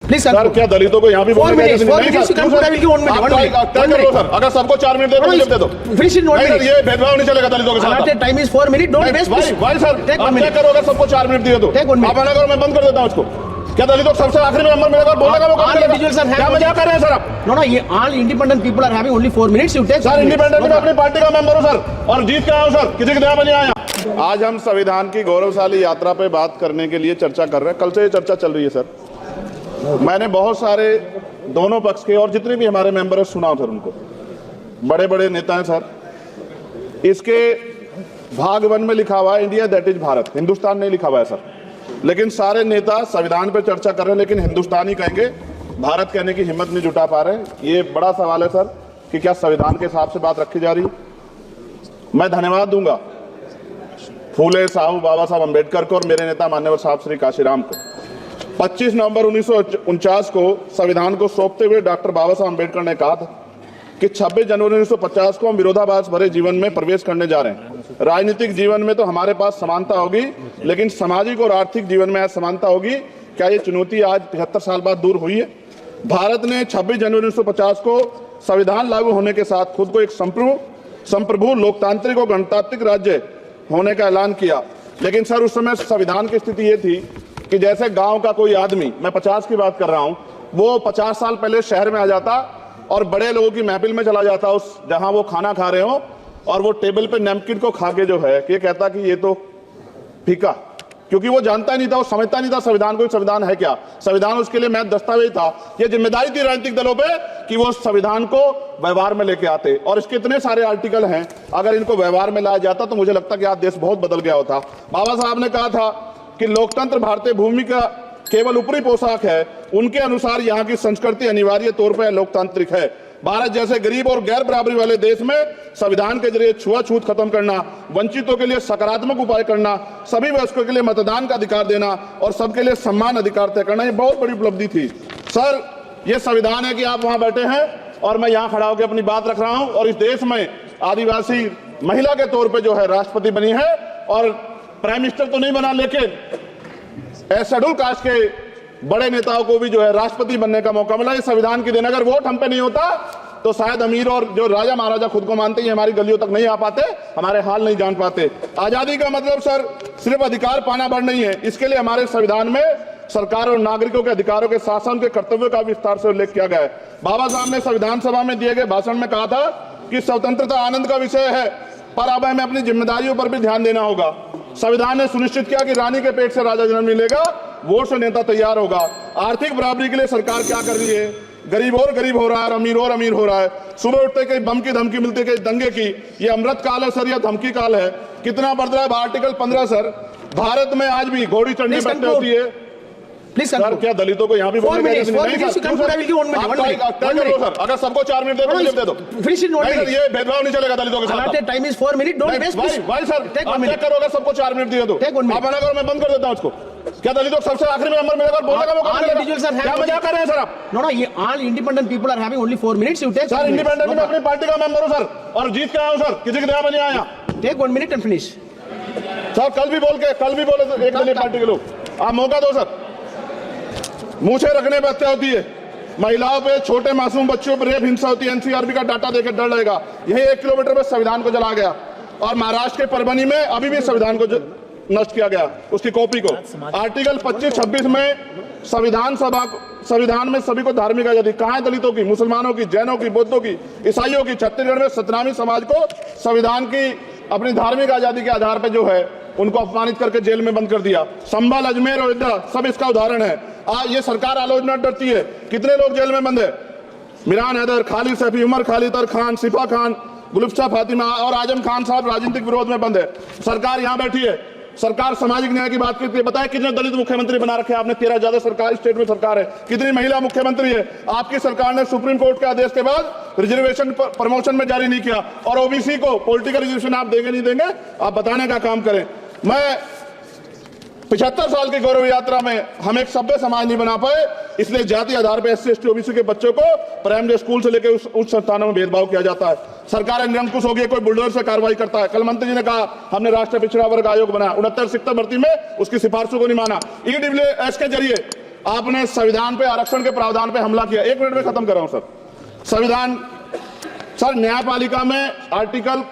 Sir क्या दलितों को यहाँ भी बोलने का सर, अगर सबको 4 मिनट दे दो ये भेदभाव नहीं चलेगा दलितों के साथ। Time is 4 minute, don't waste. भाई सर आप क्या करो, अगर सबको 4 मिनट दिए तो आप मना करो, मैं बंद कर देता हूँ इसको। क्या दलितों को सबसे आखिरी में नंबर मिलेगा और बोलने का मौका मिलेगा? क्या मजाक कर रहे हैं सर आप? नो ये all independent people are having only 4 minutes. You take sir independent में अपनी पार्टी का मेंबर हूँ सर और जीत के आया हूँ सर, किसी के दया में नहीं आया। आज हम संविधान की गौरवशाली यात्रा पे बात करने के लिए चर्चा कर रहे हैं। कल से ये चर्चा चल रही है सर। मैंने बहुत सारे दोनों पक्ष के और जितने भी हमारे मेंबर हैं सुना सर, उनको बड़े बड़े नेता हैं सर। इसके भाग 1 में लिखा हुआ है India that is Bharat, Hindustan नहीं लिखा हुआ है सर। लेकिन सारे नेता संविधान पे चर्चा कर रहे हैं लेकिन हिंदुस्तान ही कहेंगे, भारत कहने की हिम्मत नहीं जुटा पा रहे। ये बड़ा सवाल है सर कि क्या संविधान के हिसाब से बात रखी जा रही है। मैं धन्यवाद दूंगा फूले साहू बाबा साहब अम्बेडकर को और मेरे नेता मान्यवर साहब श्री काशीराम को। 25 नवंबर 1949 को संविधान को सौंपते हुए डॉक्टर बाबा साहब अम्बेडकर ने कहा था कि 26 जनवरी 1950 को हम विरोधाभास भरे जीवन में प्रवेश करने जा रहे हैं। राजनीतिक जीवन में तो हमारे पास समानता होगी लेकिन सामाजिक और आर्थिक जीवन में असमानता होगी। क्या ये चुनौती आज 73 साल बाद दूर हुई है? भारत ने 26 जनवरी 1950 को संविधान लागू होने के साथ खुद को एक संप्रभु लोकतांत्रिक और गणतांत्रिक राज्य होने का ऐलान किया। लेकिन सर उस समय संविधान की स्थिति ये थी कि जैसे गांव का कोई आदमी, मैं 50 की बात कर रहा हूं, वो 50 साल पहले शहर में आ जाता और बड़े लोगों की महफिल में चला जाता उस जहां वो खाना खा रहे हो और वो टेबल पे नैपकिन को खा के जो है ये कहता कि ये तो फीका, क्योंकि वो जानता ही नहीं था, वो समझता नहीं था संविधान को, संविधान है क्या। संविधान उसके लिए महज दस्तावेज था। ये जिम्मेदारी थी राजनीतिक दलों पे कि वो संविधान को व्यवहार में लेके आते और इसके इतने सारे आर्टिकल हैं, अगर इनको व्यवहार में लाया जाता तो मुझे लगता कि आज देश बहुत बदल गया होता। बाबा साहब ने कहा था कि लोकतंत्र भारतीय भूमि का केवल ऊपरी पोशाक है, उनके अनुसार यहाँ की संस्कृति अनिवार्य तौर पर लोकतांत्रिक है। भारत जैसे गरीब और गैर बराबरी वाले देश में संविधान के जरिए छुआछूत खत्म करना, वंचितों के लिए सकारात्मक उपाय करना, सभी वयस्कों के लिए मतदान का अधिकार देना और सबके लिए सम्मान अधिकार तय करना, ये बहुत बड़ी उपलब्धि थी सर। ये संविधान है कि आप वहां बैठे हैं और मैं यहाँ खड़ा होकर अपनी बात रख रहा हूं और इस देश में आदिवासी महिला के तौर पर जो है राष्ट्रपति बनी है और प्राइम मिनिस्टर तो नहीं बना, लेकिन शेड्यूल कास्ट के बड़े नेताओं को भी जो है राष्ट्रपति बनने का मौका मिला। ये संविधान की देन, अगर वोट हम पे नहीं होता तो शायद अमीर और जो राजा महाराजा खुद को मानते हैं हमारी गलियों तक नहीं आ पाते, हमारे हाल नहीं जान पाते। आजादी का मतलब सर सिर्फ अधिकार पाना भर नहीं है, इसके लिए हमारे संविधान में सरकार और नागरिकों के अधिकारों के शासन के कर्तव्यों का विस्तार से उल्लेख किया गया है। बाबा साहब ने संविधान सभा में दिए गए भाषण में कहा था कि स्वतंत्रता आनंद का विषय है पर अब हमें अपनी जिम्मेदारियों पर भी ध्यान देना होगा। संविधान ने सुनिश्चित किया कि रानी के पेट से राजा जन्म नहीं लेगा, वोट से नेता तैयार होगा। आर्थिक बराबरी के लिए सरकार क्या कर रही है? गरीब और गरीब हो रहा है और अमीर हो रहा है। सुबह उठते कहीं बम की धमकी मिलती है, कहीं दंगे की। ये अमृत काल है सर या धमकी काल है? कितना बढ़ रहा है आर्टिकल 15 सर। भारत में आज भी घोड़ी चढ़नी बैठती होती है। सर क्या दलितों को यहाँ भी बोलने का सर, अगर सबको 4 मिनट दे दो ये भेदभाव नहीं चलेगा दलितों के साथ। Time is 4 minute, don't waste. भाई सर आप क्या करो, अगर सबको 4 मिनट दिए तो आप मना करो, मैं बंद कर देता हूँ इसको। क्या दलितों को सबसे आखिरी में नंबर मिलेगा और बोलने का मौका मिलेगा? क्या मजाक कर रहे हैं सर आप? नो ये all independent people are having only 4 minutes. You take sir independent में अपनी पार्टी का मेंबर हूँ सर और जीत के आया हूँ सर, किसी की दया में नहीं आया। Take 1 minute and finish. Sir कल भी बोले एक दलित पार्टी के लोग, आप मौका दो सर। मूछे रखने पर हत्या होती है, महिलाओं पे, छोटे मासूम बच्चों पर रेप हिंसा होती है। एनसीआरबी का डाटा देकर डर लगेगा। यही 1 किलोमीटर में संविधान को जला गया और महाराष्ट्र के परभनी में अभी भी संविधान को नष्ट किया गया, उसकी कॉपी को। आर्टिकल 25-26 में संविधान में सभी को धार्मिक आजादी। कहाँ है दलितों की, मुसलमानों की, जैनों की, बौद्धों की, ईसाइयों की? छत्तीसगढ़ में सतनामी समाज को संविधान की अपनी धार्मिक आजादी के आधार पर जो है उनको अपमानित करके जेल में बंद कर दिया। संभल, अजमेर, अयोध्या सब इसका उदाहरण है। आज ये सरकार आलोचना डरती है। कितने लोग जेल में बंद है? मिरान हैदर, खालिद सैफी, उमर खालिद खान, सिफा खान, गुलफ्शा फातिमा और आजम खान साहब राजनीतिक विरोध में बंद है। सरकार यहाँ बैठी है, सरकार सामाजिक न्याय की बात करती है। बताए कितने दलित मुख्यमंत्री बना रखे आपने? 13 ज्यादा सरकार स्टेट में सरकार है। कितनी महिला मुख्यमंत्री है? आपकी सरकार ने सुप्रीम कोर्ट के आदेश के बाद रिजर्वेशन प्रमोशन में जारी नहीं किया और ओबीसी को पॉलिटिकल रिजर्वेशन आप देंगे नहीं देंगे, आप बताने का काम करें। मैं 75 साल की गौरव यात्रा में हम एक सभ्य समाज नहीं बना पाए, इसलिए जाति आधार पर SC ST OBC के बच्चों को प्राइमरी स्कूल से लेकर उच्च संस्थानों में भेदभाव किया जाता है। सरकार निरंकुश हो गई, कोई बुलडोजर से कार्रवाई करता है। कल मंत्री जी ने कहा हमने राष्ट्रीय पिछड़ा वर्ग आयोग बनाया, 69 शिक्षक भर्ती में उसकी सिफारिशों को नहीं माना। EWS के जरिए आपने संविधान पे, आरक्षण के प्रावधान पे हमला किया। 1 मिनट में खत्म कर रहा हूं सर। संविधान सर, न्यायपालिका में आर्टिकल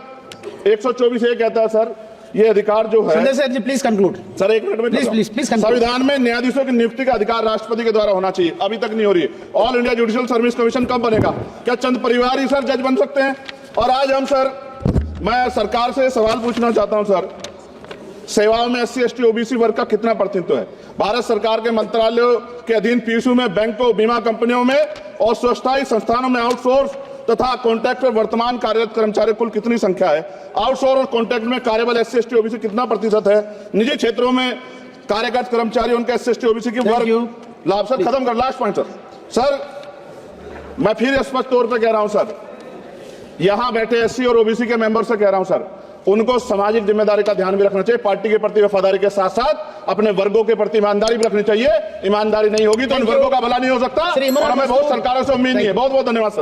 124 ये कहता है सर, ये अधिकार जो है Sanjay sir, please conclude. Sir, 1 minute में Please, please, please conclude. संविधान में न्यायाधीशों की नियुक्ति का अधिकार राष्ट्रपति के द्वारा होना चाहिए, अभी तक नहीं हो रही है। All India judicial service commission कब बनेगा? क्या चंद परिवार ही सर जज बन सकते हैं? और आज हम सर, मैं सरकार से सवाल पूछना चाहता हूं सर, सेवाओं में SC ST OBC वर्ग का कितना प्रतिनिधित्व है? भारत सरकार के मंत्रालयों के अधीन PSU में, बैंकों, बीमा कंपनियों में और स्वशासी संस्थानों में आउटसोर्स तथा कॉन्ट्रैक्ट पर वर्तमान कार्यरत कर्मचारी कुल कितनी संख्या है? आउटसोर्स और कॉन्ट्रैक्ट में कार्यबल SC ST OBC कितना प्रतिशत है? निजी क्षेत्रों में कार्यरत कर्मचारी, उनके SC ST OBC की वर्ग लाभ। सर खत्म कर, लास्ट पॉइंट सर, मैं फिर स्पष्ट तौर पर कह रहा हूं सर, यहां बैठे SC और OBC के मेंबर से कह रहा हूं सर, उनको सामाजिक जिम्मेदारी का ध्यान भी रखना चाहिए। पार्टी के प्रति वफादारी के साथ साथ अपने वर्गों के प्रति ईमानदारी भी रखनी चाहिए। ईमानदारी नहीं होगी तो उन वर्गों का भला नहीं हो सकता, और हमें बहुत सरकारों से उम्मीद नहीं है। बहुत बहुत धन्यवाद सर।